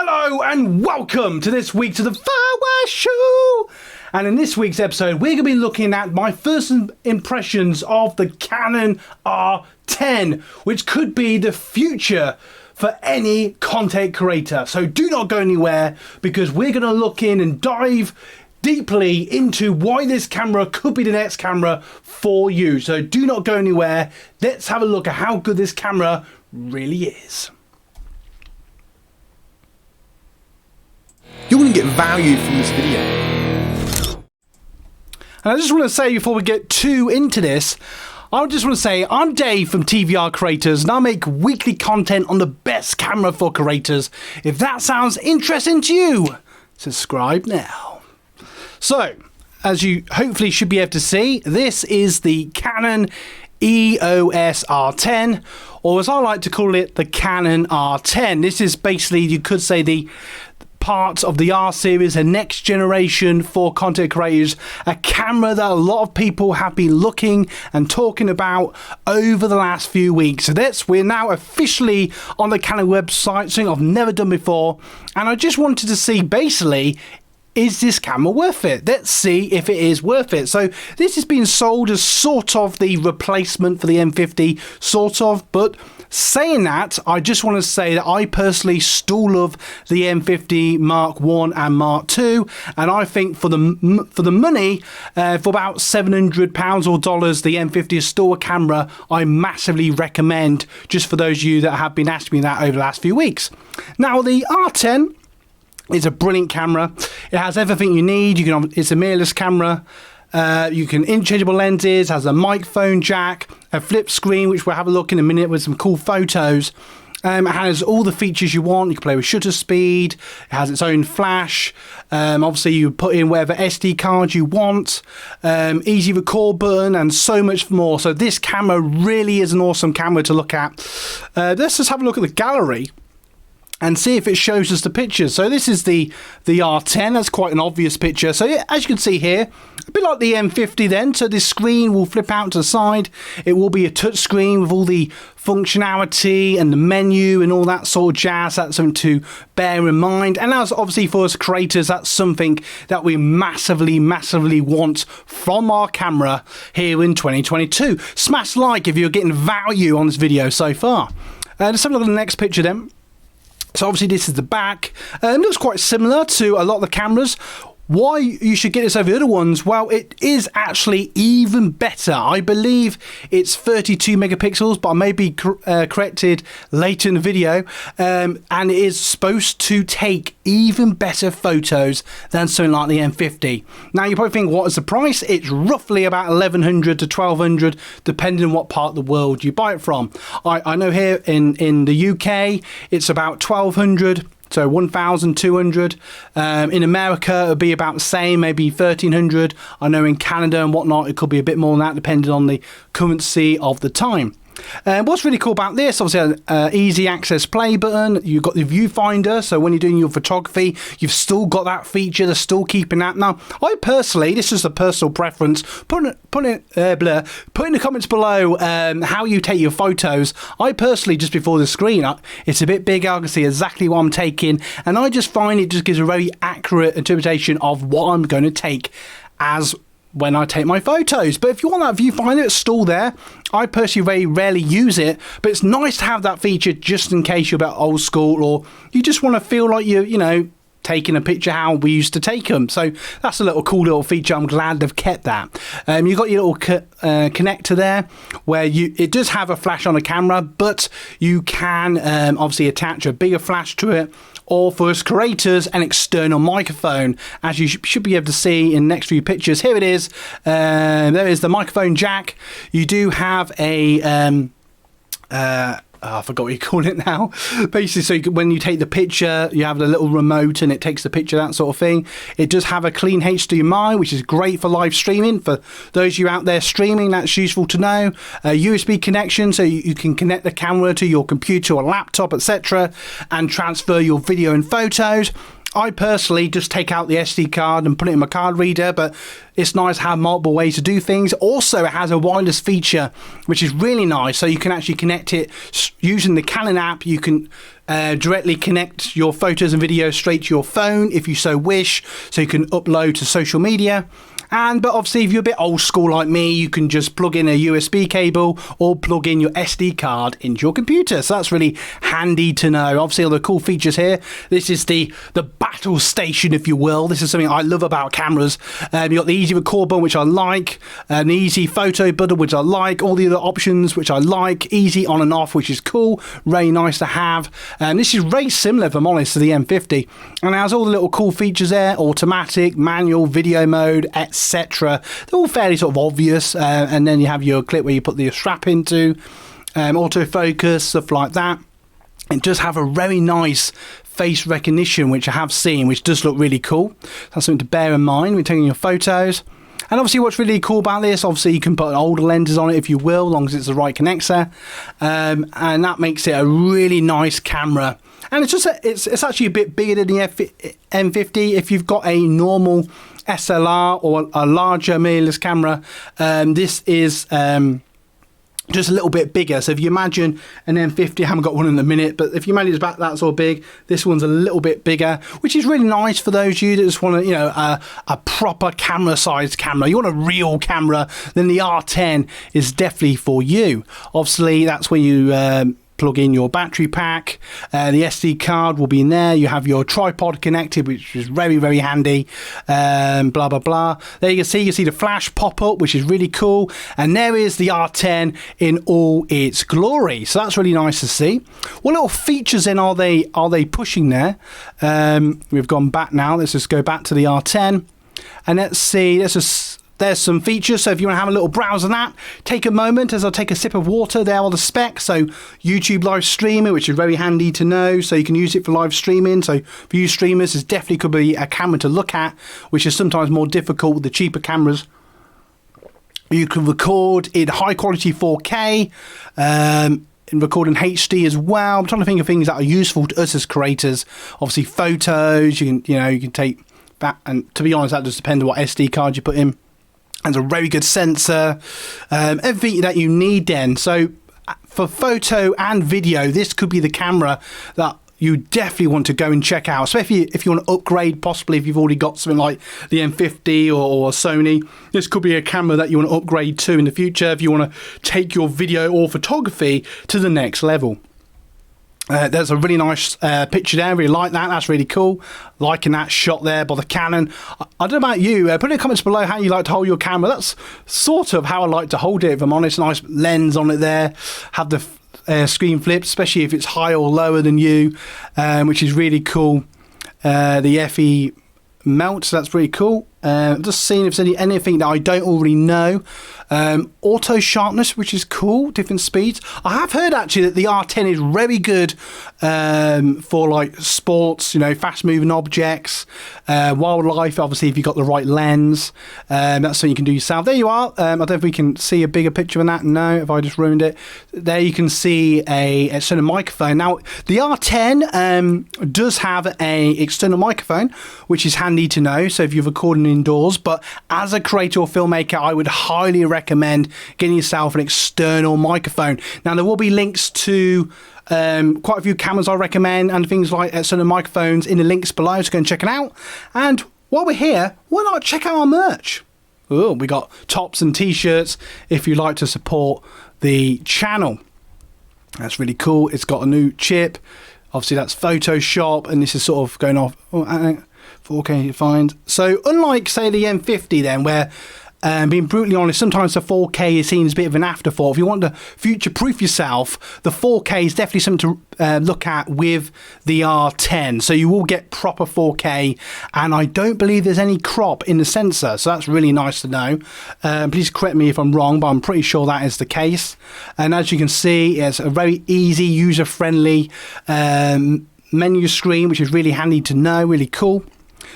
Hello and welcome to this week's of the Firewire Show. And in this week's episode, we're going to be looking at my first impressions of the Canon R10, which could be the future for any content creator. So do not go anywhere, because we're going to look in and dive deeply into why this camera could be the next camera for you. So do not go anywhere. Let's have a look at how good this camera really is. You're going to get value from this video. And I just want to say, before we get too into this, I just want to say I'm Dave from TVR Creators, and I make weekly content on the best camera for creators. If that sounds interesting to you, subscribe now. So, as you hopefully should be able to see, this is the Canon EOS R10, or as I like to call it, the Canon R10. This is basically, you could say, the part of the R series, a next generation for content creators, a camera that a lot of people have been looking and talking about over the last few weeks. So we're now officially on the Canon website, something I've never done before, and I just wanted to see, basically, is this camera worth it? Let's see if it is worth it. So this has been sold as sort of the replacement for the M50, sort of, but saying that, I just want to say that I personally still love the M50 Mark 1 and Mark 2, and I think for the money, for about £700 or dollars, the M50 is still a camera I massively recommend, just for those of you that have been asking me that over the last few weeks. Now, the R10 is a brilliant camera. It has everything you need. It's a mirrorless camera. You can interchangeable lenses, has a microphone jack, a flip screen, which we'll have a look in a minute with some cool photos. It has all the features you want. You can play with shutter speed. It has its own flash. Obviously, you put in whatever SD card you want. Easy record button and so much more. So this camera really is an awesome camera to look at. Let's just have a look at the gallery and see if it shows us the pictures. So this is the R10. That's quite an obvious picture. So yeah, as you can see here, a bit like the M50 then. So this screen will flip out to the side. It will be a touch screen with all the functionality and the menu and all that sort of jazz. That's something to bear in mind. And as obviously for us creators, that's something that we massively want from our camera here in 2022. Smash like if you're getting value on this video so far. Let's have a look at the next picture then. So obviously this is the back. It looks quite similar to a lot of the cameras. Why you should get this over the other ones? Well, it is actually even better. I believe it's 32 megapixels, but I may be corrected later in the video. And it is supposed to take even better photos than something like the M50. Now you probably think, what is the price? It's roughly about $1,100 to $1,200, depending on what part of the world you buy it from. I know here in the UK, it's about $1,200. So 1,200. In America, it would be about the same, maybe 1,300. I know in Canada and whatnot, it could be a bit more than that, depending on the currency of the time. What's really cool about this, obviously, an easy access play button. You've got the viewfinder, so when you're doing your photography, you've still got that feature. They're still keeping that. Now, I personally, this is a personal preference. Put in the comments below how you take your photos. I personally, just before the screen, it's a bit bigger. I can see exactly what I'm taking, and I just find it just gives a very accurate interpretation of what I'm going to take as when I take my photos. But if you want that viewfinder, it's still there. I personally very rarely use it, but it's nice to have that feature just in case you're a bit old school, or you just want to feel like you're taking a picture how we used to take them. So that's a little cool little feature. I'm glad they've kept that. You've got your little connector there, where it does have a flash on the camera, but you can obviously attach a bigger flash to it, or for us creators, an external microphone, as you should be able to see in the next few pictures. Here it is. There is the microphone jack. You do have a I forgot what you call it now. Basically, so when you take the picture, you have the little remote and it takes the picture, that sort of thing. It does have a clean HDMI, which is great for live streaming. For those of you out there streaming, that's useful to know. A USB connection, so you can connect the camera to your computer or laptop, etc., and transfer your video and photos. I personally just take out the SD card and put it in my card reader, but it's nice to have multiple ways to do things. Also, it has a wireless feature, which is really nice. So you can actually connect it using the Canon app. You can directly connect your photos and videos straight to your phone if you so wish. So you can upload to social media. But obviously, if you're a bit old school like me, you can just plug in a USB cable or plug in your SD card into your computer. So that's really handy to know. Obviously, all the cool features here. This is the battle station, if you will. This is something I love about cameras. You've got the easy record button, which I like, the easy photo button, which I like, all the other options, which I like, easy on and off, which is cool, very nice to have. This is very similar, if I'm honest, to the M50. And it has all the little cool features there, automatic, manual, video mode, etc. They're all fairly sort of obvious, and then you have your clip where you put the strap into, autofocus, stuff like that. It does have a very nice face recognition, which I have seen, which does look really cool. That's something to bear in mind when taking your photos. And obviously what's really cool about this, obviously you can put older lenses on it if you will, as long as it's the right connector, and that makes it a really nice camera. And it's just it's actually a bit bigger than the M50. If you've got a normal SLR or a larger mirrorless camera, this is just a little bit bigger. So if you imagine an M50, I haven't got one in a minute, but if you imagine it's about that sort of big, this one's a little bit bigger, which is really nice for those of you that just want to, a proper camera sized camera. You want a real camera, then the R10 is definitely for you. Obviously, that's where you plug in your battery pack, the SD card will be in there, you have your tripod connected, which is very, very handy, blah blah blah. There you can see the flash pop up, which is really cool, and there is the R10 in all its glory. So that's really nice to see. What little features then are they pushing there? We've gone back now, let's just go back to the R10 and let's see, there's some features. So if you want to have a little browse on that, take a moment as I take a sip of water. There are the specs. So YouTube live streaming, which is very handy to know. So you can use it for live streaming. So for you streamers, this definitely could be a camera to look at, which is sometimes more difficult with the cheaper cameras. You can record in high quality 4K, and record in HD as well. I'm trying to think of things that are useful to us as creators. Obviously photos, you can take that, and to be honest, that just depends on what SD card you put in. And a very good sensor, everything that you need then. So for photo and video, this could be the camera that you definitely want to go and check out. So if you want to upgrade, possibly if you've already got something like the M50 or Sony, this could be a camera that you want to upgrade to in the future if you want to take your video or photography to the next level. There's a really nice picture there. I really like that. That's really cool. Liking that shot there by the Canon. I don't know about you. Put in the comments below how you like to hold your camera. That's sort of how I like to hold it, if I'm honest. Nice lens on it there. Have the screen flipped, especially if it's higher or lower than you, which is really cool. The FE melts. That's really cool. Just seeing if there's anything that I don't already know. Auto sharpness, which is cool, different speeds. I have heard actually that the R10 is very good for like sports, fast moving objects, wildlife, obviously if you've got the right lens. That's something you can do yourself. There you are. I don't know if we can see a bigger picture on that. No, if I just ruined it. There you can see a external microphone. Now the R10 does have a external microphone, which is handy to know. So if you're recording indoors, but as a creator or filmmaker, I would highly recommend getting yourself an external microphone. Now there will be links to quite a few cameras I recommend and things like external microphones in the links below, so go and check it out. And while we're here, why not check out our merch? Oh, we got tops and t-shirts if you'd like to support the channel. That's really cool. It's got a new chip. Obviously that's Photoshop, and this is sort of going off 4K find. So unlike say the M50 then, where being brutally honest, sometimes the 4K is seen as a bit of an afterthought. If you want to future-proof yourself, the 4K is definitely something to look at with the R10. So you will get proper 4K, and I don't believe there's any crop in the sensor, so that's really nice to know. Please correct me if I'm wrong, but I'm pretty sure that is the case. And as you can see, it's a very easy, user-friendly menu screen, which is really handy to know, really cool.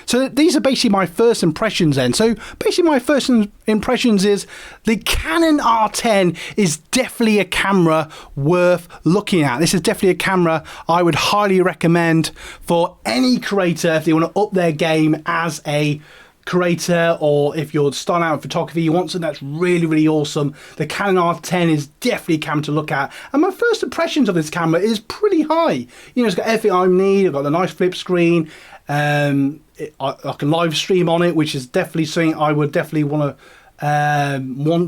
So these are basically my first impressions then. So basically my first impressions is the Canon R10 is definitely a camera worth looking at. This is definitely a camera I would highly recommend for any creator if they want to up their game as a creator, or if you're starting out in photography, you want something that's really, really awesome. The Canon R10 is definitely a camera to look at. And my first impressions of this camera is pretty high. You know, it's got everything I need. I've got the nice flip screen. I can live stream on it, which is definitely something I would definitely want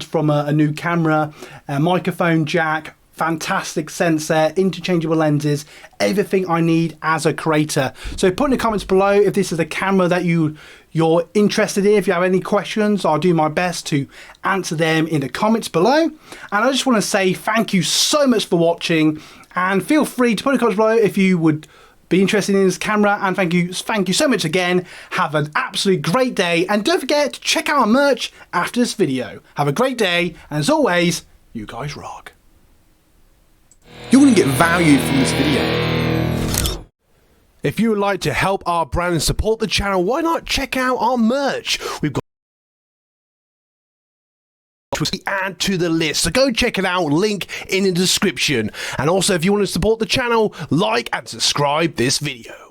from a new camera. Microphone jack, fantastic sensor, interchangeable lenses, everything I need as a creator. So put in the comments below if this is a camera that you're interested in. If you have any questions, I'll do my best to answer them in the comments below. And I just want to say thank you so much for watching, and feel free to put in the comments below if you would be interested in this camera. And thank you so much again. Have an absolutely great day, and don't forget to check out our merch after this video. Have a great day, and as always, you guys rock. You're going to get value from this video. If you would like to help our brand and support the channel, why not check out our merch? We've got to add to the list, so go check it out, link in the description. And also, if you want to support the channel, like and subscribe this video.